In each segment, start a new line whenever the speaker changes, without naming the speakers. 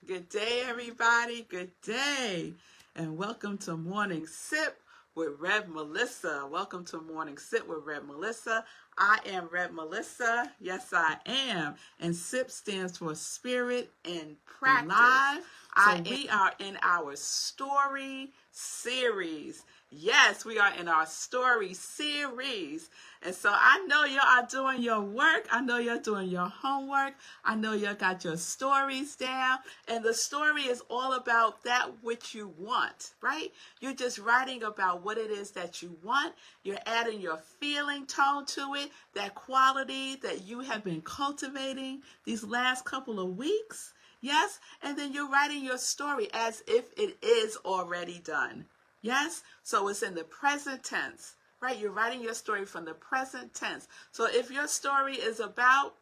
Good day, everybody. Good day. And welcome to Morning Sip with Rev Melissa. Welcome to Morning Sip with Rev Melissa. I am Rev Melissa. Yes, I am. And SIP stands for Spirit and Practice. Live. We are in our story series. Yes, we are in our story series. And so I know you are doing your work. I know you're doing your homework. I know you got your stories down. And the story is all about that which you want, right? You're just writing about what it is that you want. You're adding your feeling tone to it, that quality that you have been cultivating these last couple of weeks. Yes, and then you're writing your story as if it is already done. Yes, so it's in the present tense, right? You're writing your story from the present tense. So if your story is about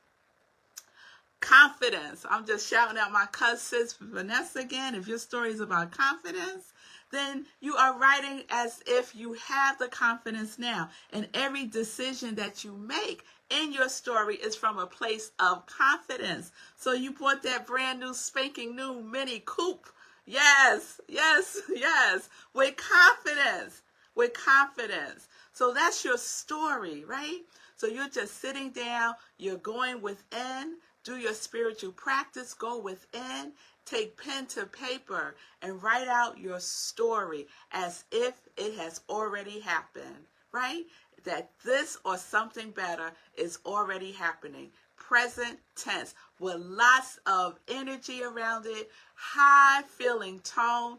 confidence, I'm just shouting out my cousin Vanessa again. If your story is about confidence, then you are writing as if you have the confidence now. And every decision that you make in your story is from a place of confidence. So you bought that brand new spanking new Mini Coupe. Yes, yes, yes. With confidence. With confidence. So that's your story, right? So you're just sitting down. You're going within. Do your spiritual practice. Go within. Take pen to paper and write out your story as if it has already happened, right? That this or something better is already happening. Present tense with lots of energy around it, high feeling tone,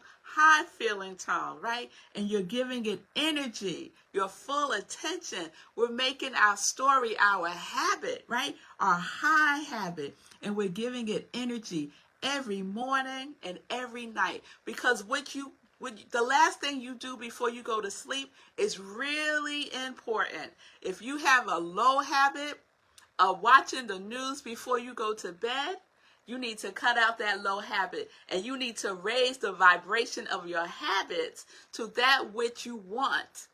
right? And you're giving it energy, your full attention. We're making our story our habit, right? Our high habit. And we're giving it energy every morning and every night, because the last thing you do before you go to sleep is really important. If you have a low habit of watching the news before you go to bed, you need to cut out that low habit, and you need to raise the vibration of your habits to that which you want.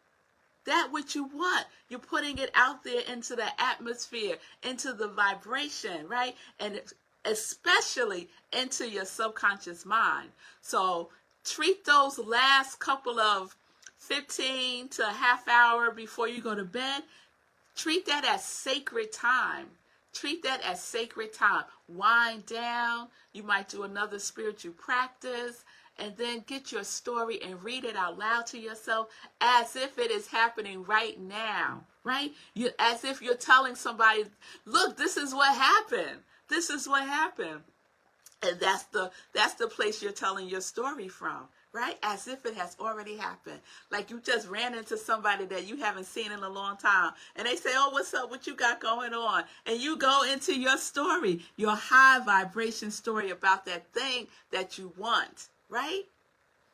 That which you want. You're putting it out there into the atmosphere, into the vibration, right? And especially into your subconscious mind. So treat those last couple of 15 to a half hour before you go to bed, treat that as sacred time. Treat that as sacred time. Wind down. You might do another spiritual practice, and then get your story and read it out loud to yourself as if it is happening right now, right? As if you're telling somebody, look, this is what happened. This is what happened. And that's the place you're telling your story from, right? As if it has already happened. Like you just ran into somebody that you haven't seen in a long time. And they say, oh, what's up? What you got going on? And you go into your story, your high vibration story about that thing that you want, right?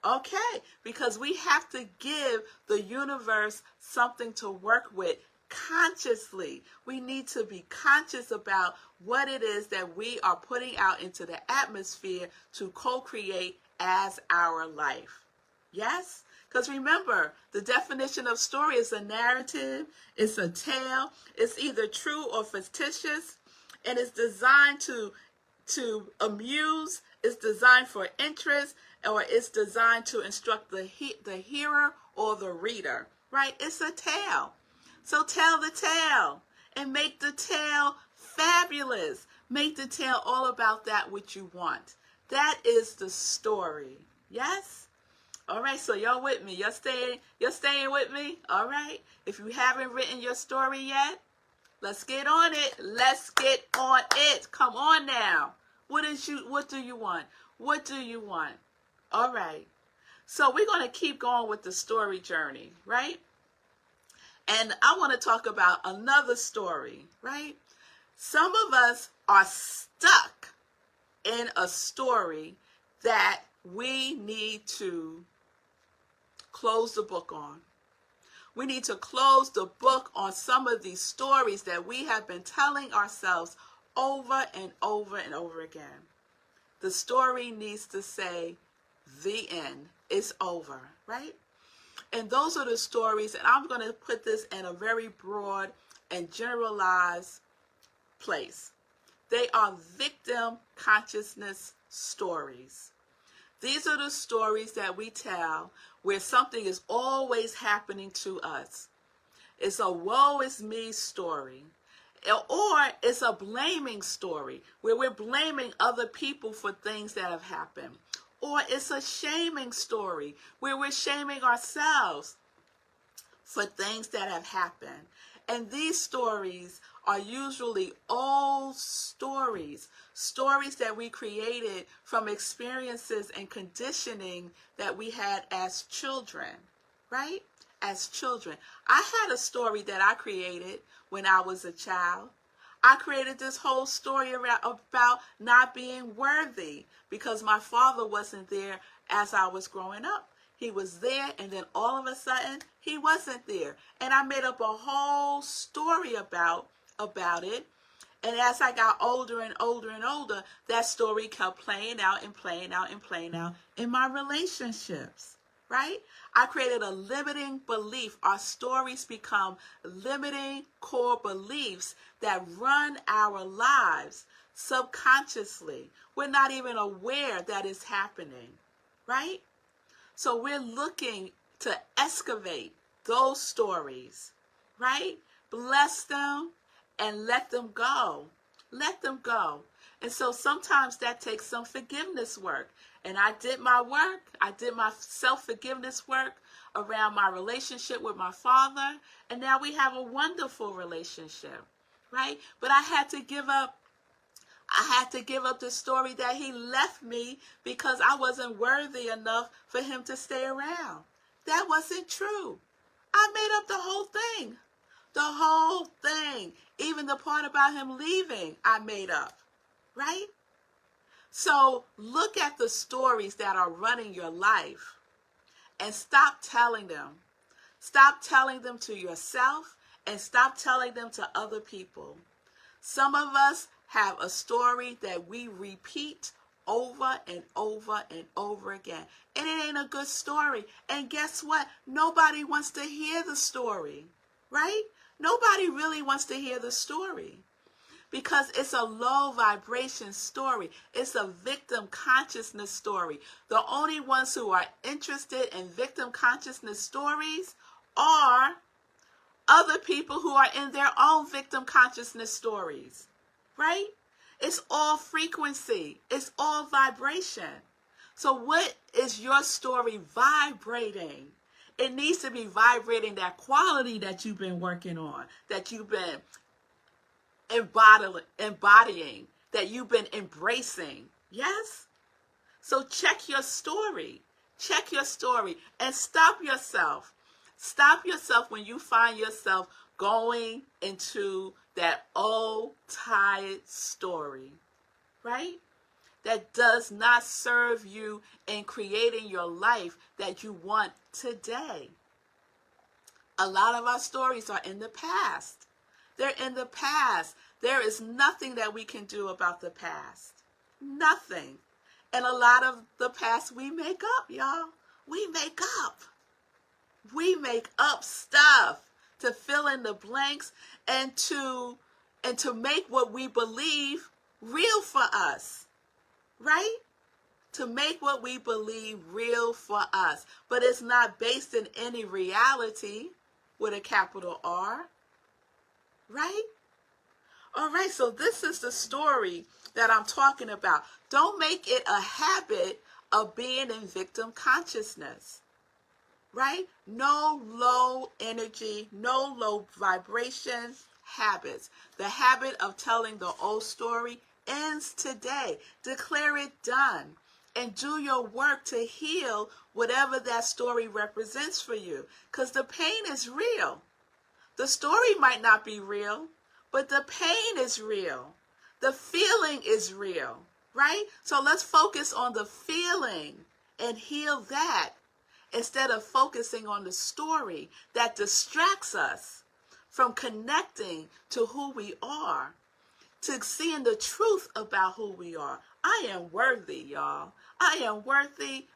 Okay, because we have to give the universe something to work with consciously. We need to be conscious about what it is that we are putting out into the atmosphere to co-create as our life. Yes? Because remember, the definition of story is a narrative, it's a tale, it's either true or fictitious, and it's designed to amuse, it's designed for interest, or it's designed to instruct the hearer or the reader, right? It's a tale. So tell the tale and make the tale fabulous. Make the tale all about that which you want. That is the story. Yes? All right, so y'all with me. You're staying with me? All right. If you haven't written your story yet, let's get on it. Let's get on it. Come on now. What do you want? What do you want? All right. So we're going to keep going with the story journey, right? And I want to talk about another story, right? Some of us are stuck in a story that we need to close the book on. We need to close the book on some of these stories that we have been telling ourselves over and over and over again. The story needs to say, the end. It's over, right? And those are the stories, and I'm going to put this in a very broad and generalized place. They are victim consciousness stories. These are the stories that we tell where something is always happening to us. It's a woe is me story. Or it's a blaming story where we're blaming other people for things that have happened. Or it's a shaming story where we're shaming ourselves for things that have happened. And these stories are usually old stories, stories that we created from experiences and conditioning that we had as children, right? As children. I had a story that I created when I was a child. I created this whole story about not being worthy because my father wasn't there as I was growing up. He was there, and then all of a sudden, he wasn't there. And I made up a whole story about it. And as I got older and older and older, that story kept playing out and playing out and playing out in my relationships, right? I created a limiting belief. Our stories become limiting core beliefs that run our lives subconsciously. We're not even aware that it's happening, right? So we're looking to excavate those stories, right? Bless them and let them go. Let them go. And so sometimes that takes some forgiveness work. And I did my work. I did my self-forgiveness work around my relationship with my father. And now we have a wonderful relationship, right? But I had to give up the story that he left me because I wasn't worthy enough for him to stay around. That wasn't true. I made up the whole thing. The whole thing. Even the part about him leaving, I made up. Right? So look at the stories that are running your life and stop telling them. Stop telling them to yourself and stop telling them to other people. Some of us have a story that we repeat over and over and over again. And it ain't a good story. And guess what? Nobody wants to hear the story, right? Nobody really wants to hear the story because it's a low vibration story. It's a victim consciousness story. The only ones who are interested in victim consciousness stories are other people who are in their own victim consciousness stories, right? It's all frequency. It's all vibration. So what is your story vibrating? It needs to be vibrating that quality that you've been working on, that you've been embodying, that you've been embracing. Yes? So check your story. Check your story and stop yourself. Stop yourself when you find yourself going into that old, tired story, right? That does not serve you in creating your life that you want today. A lot of our stories are in the past. They're in the past. There is nothing that we can do about the past. Nothing. And a lot of the past we make up, y'all. We make up. We make up stuff to fill in the blanks and to make what we believe real for us, right? To make what we believe real for us. But it's not based in any reality with a capital R, right? All right, so this is the story that I'm talking about. Don't make it a habit of being in victim consciousness. Right? No low energy, no low vibration habits. The habit of telling the old story ends today. Declare it done and do your work to heal whatever that story represents for you. Because the pain is real. The story might not be real, but the pain is real. The feeling is real, right? So let's focus on the feeling and heal that, instead of focusing on the story that distracts us from connecting to who we are, to seeing the truth about who we are. I am worthy, y'all. I am worthy.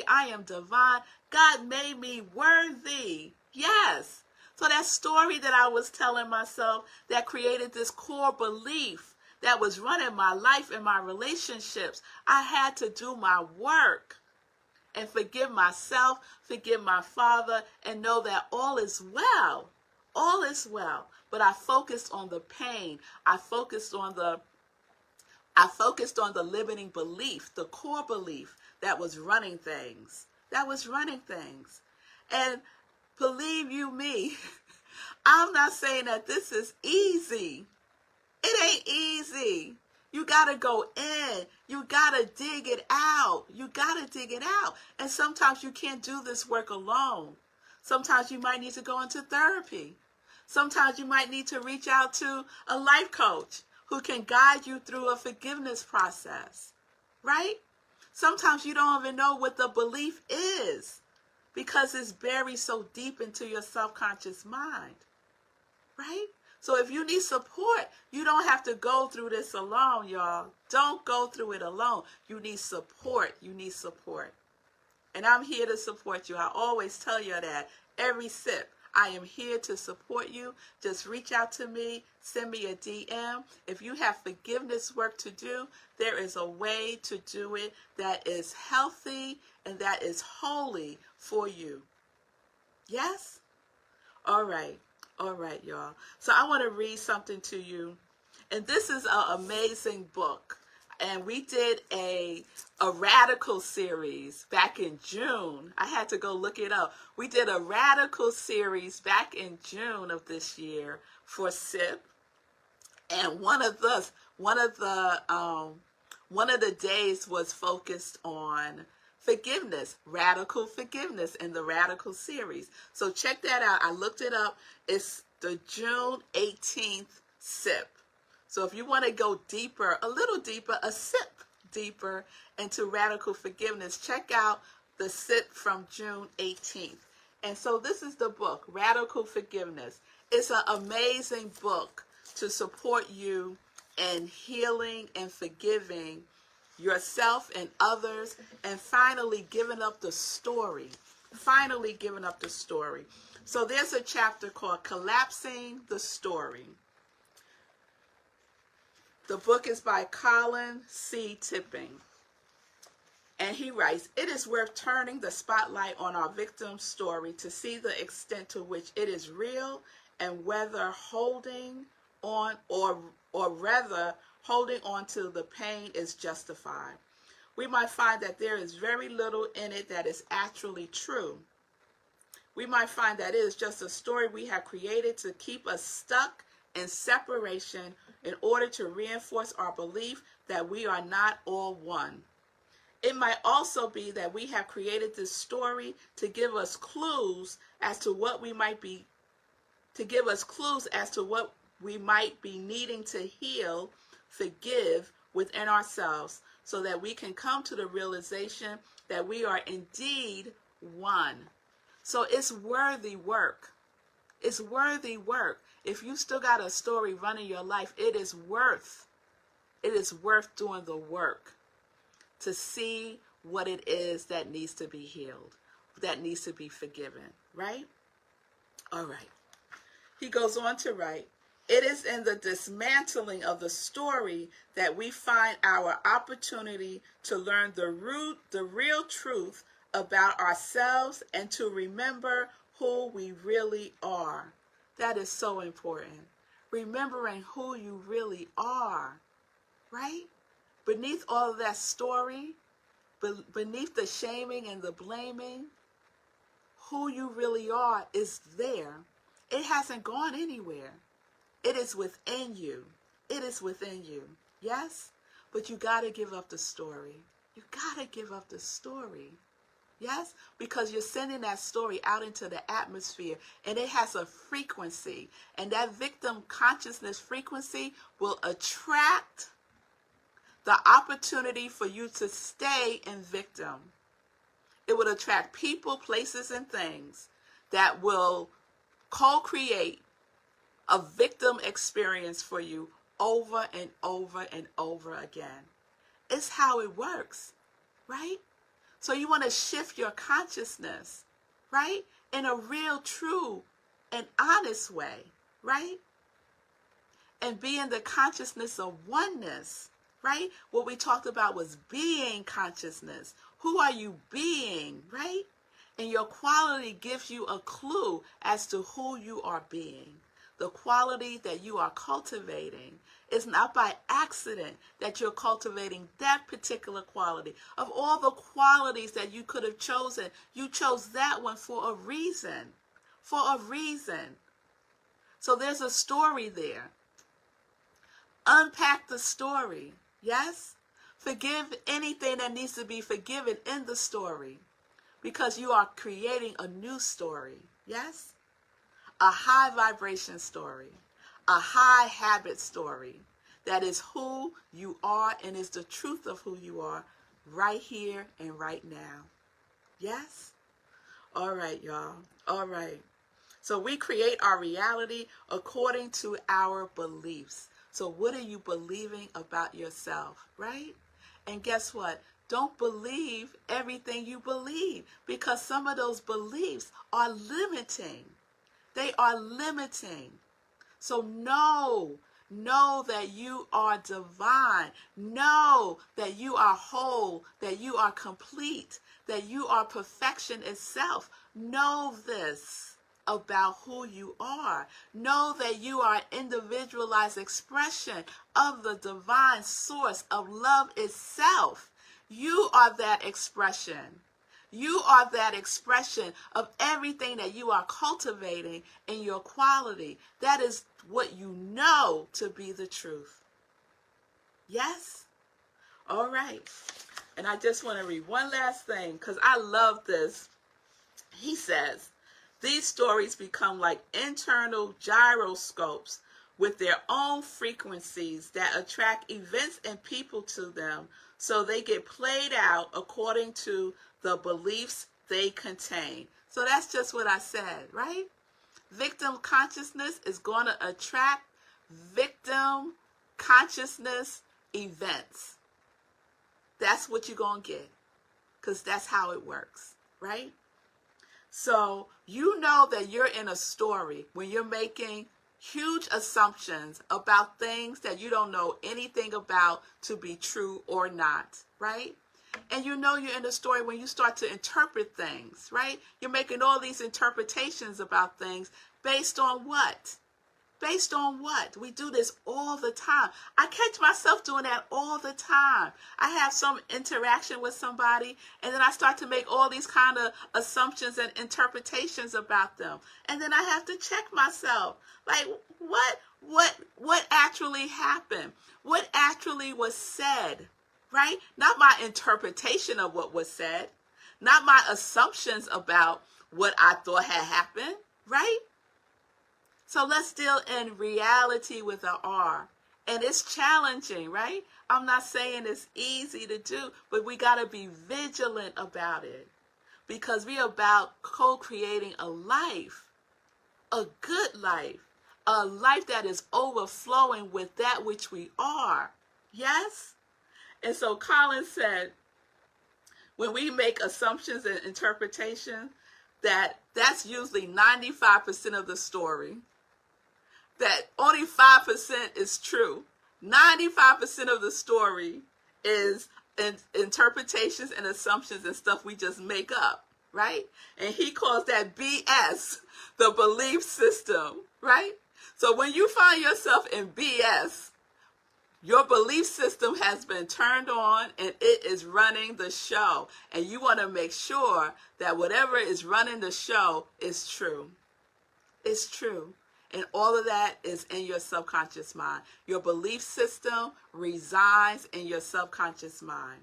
I am divine. God made me worthy. Yes. So that story that I was telling myself that created this core belief that was running my life and my relationships, I had to do my work and forgive myself, forgive my father, and know that all is well. All is well. But I focused on the pain. I focused on the limiting belief, the core belief that was running things. And believe you me, I'm not saying that this is easy. It ain't easy. You got to go in. You got to dig it out. And sometimes you can't do this work alone. Sometimes you might need to go into therapy. Sometimes you might need to reach out to a life coach who can guide you through a forgiveness process, right? Sometimes you don't even know what the belief is because it's buried so deep into your subconscious mind, right? So if you need support, you don't have to go through this alone, y'all. Don't go through it alone. You need support. And I'm here to support you. I always tell you that every sip. I am here to support you. Just reach out to me. Send me a DM. If you have forgiveness work to do, there is a way to do it that is healthy and that is holy for you. Yes? All right, y'all. So I want to read something to you. And this is an amazing book. And we did a radical series back in June. I had to go look it up. We did a radical series back in June of this year for SIP. And one of the days was focused on forgiveness, radical forgiveness in the radical series. So check that out. I looked it up. It's the June 18th SIP. So if you want to go deeper, a little deeper, a sip deeper into radical forgiveness, check out the sip from June 18th. And so this is the book, Radical Forgiveness. It's an amazing book to support you in healing and forgiving yourself and others, and finally giving up the story. So there's a chapter called Collapsing the Story. The book is by Colin C. Tipping. And he writes, "It is worth turning the spotlight on our victim's story to see the extent to which it is real and whether holding on or rather holding on to the pain is justified. We might find that there is very little in it that is actually true. We might find that it is just a story we have created to keep us stuck in separation in order to reinforce our belief that we are not all one. It might also be that we have created this story to give us clues as to what we might be needing to heal, forgive within ourselves, so that we can come to the realization that we are indeed one." So it's worthy work. It's worthy work. If you still got a story running your life, it is worth doing the work to see what it is that needs to be healed, that needs to be forgiven, right? All right. He goes on to write, "It is in the dismantling of the story that we find our opportunity to learn the real truth about ourselves and to remember who we really are." That is so important. Remembering who you really are, right? Beneath all of that story, beneath the shaming and the blaming, who you really are is there. It hasn't gone anywhere. It is within you. It is within you. Yes? But you got to give up the story. You got to give up the story. Yes? Because you're sending that story out into the atmosphere, and it has a frequency. And that victim consciousness frequency will attract the opportunity for you to stay in victim. It will attract people, places, and things that will co-create a victim experience for you over and over and over again. It's how it works, right? So you want to shift your consciousness, right? In a real, true, and honest way, right? and be in the consciousness of oneness, right? What we talked about was being consciousness. Who are you being, right? And your quality gives you a clue as to who you are being. The quality that you are cultivating is not by accident that you're cultivating that particular quality. Of all the qualities that you could have chosen, you chose that one for a reason. For a reason. So there's a story there. Unpack the story. Yes? Forgive anything that needs to be forgiven in the story, because you are creating a new story. Yes? A high vibration story. A high habit story. That is who you are and is the truth of who you are right here and right now. Yes? All right, y'all. All right. So we create our reality according to our beliefs. So what are you believing about yourself, right? And guess what? Don't believe everything you believe, because some of those beliefs are limiting. They are limiting. So know that you are divine. Know that you are whole, that you are complete, that you are perfection itself. Know this about who you are. Know that you are an individualized expression of the divine source of love itself. You are that expression. You are that expression of everything that you are cultivating in your quality. That is what you know to be the truth. Yes? All right. And I just want to read one last thing, because I love this. He says, these stories become like internal gyroscopes with their own frequencies that attract events and people to them, so they get played out according to the beliefs they contain. So that's just what I said, right? Victim consciousness is going to attract victim consciousness events. That's what you're going to get, because that's how it works, right? So you know that you're in a story when you're making huge assumptions about things that you don't know anything about to be true or not, right? And you know you're in a story when you start to interpret things, right? You're making all these interpretations about things based on what? Based on what? We do this all the time. I catch myself doing that all the time. I have some interaction with somebody, and then I start to make all these kind of assumptions and interpretations about them. And then I have to check myself. Like, what actually happened? What actually was said, right? Not my interpretation of what was said. Not my assumptions about what I thought had happened, right? So let's deal in reality with an R. And it's challenging, right? I'm not saying it's easy to do, but we got to be vigilant about it, because we're about co-creating a life, a good life, a life that is overflowing with that which we are. Yes? And so Colin said, when we make assumptions and interpretation, that's usually 95% of the story. That only 5% is true. 95% of the story is interpretations and assumptions and stuff we just make up, right? And he calls that BS, the belief system, right? So when you find yourself in BS, your belief system has been turned on and it is running the show. And you want to make sure that whatever is running the show is true. It's true. And all of that is in your subconscious mind. Your belief system resides in your subconscious mind.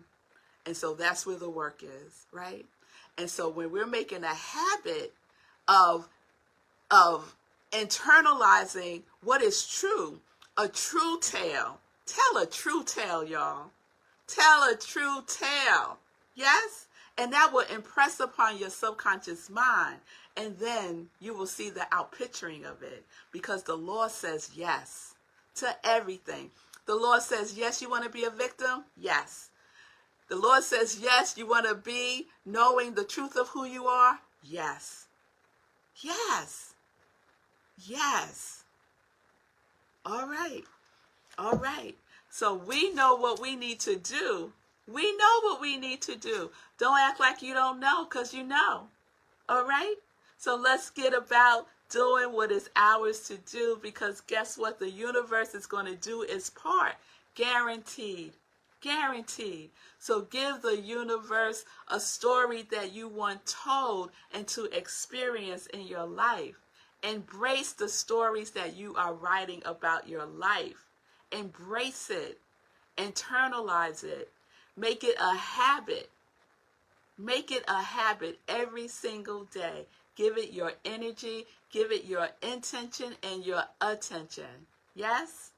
And so that's where the work is, right? And so when we're making a habit of internalizing what is true, a true tale. Tell a true tale, y'all. Tell a true tale. Yes? And that will impress upon your subconscious mind. And then you will see the outpicturing of it, because the Lord says yes to everything. The Lord says, yes, you want to be a victim? Yes. The Lord says, yes, you want to be knowing the truth of who you are? Yes. Yes. Yes. All right. All right. So we know what we need to do. We know what we need to do. Don't act like you don't know, because you know. All right? So let's get about doing what is ours to do, because guess what? The universe is going to do its part. Guaranteed. Guaranteed. So give the universe a story that you want told and to experience in your life. Embrace the stories that you are writing about your life. Embrace it. Internalize it. Make it a habit. Make it a habit every single day. Give it your energy, give it your intention and your attention. Yes?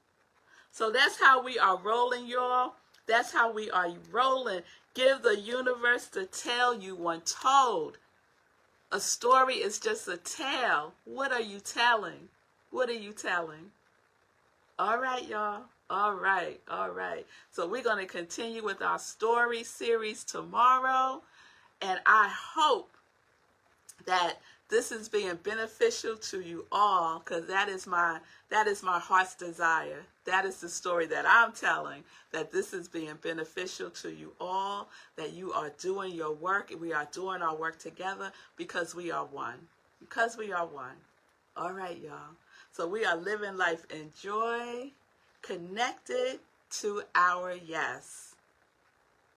So that's how we are rolling, y'all. That's how we are rolling. Give the universe the tale you want told. A story is just a tale. What are you telling? What are you telling? All right, y'all. All right. All right. So we're going to continue with our story series tomorrow. And I hope that this is being beneficial to you all, because that is my heart's desire. That is the story that I'm telling, that this is being beneficial to you all, that you are doing your work, and we are doing our work together, because we are one. Because we are one. All right, y'all. So we are living life in joy, connected to our yes.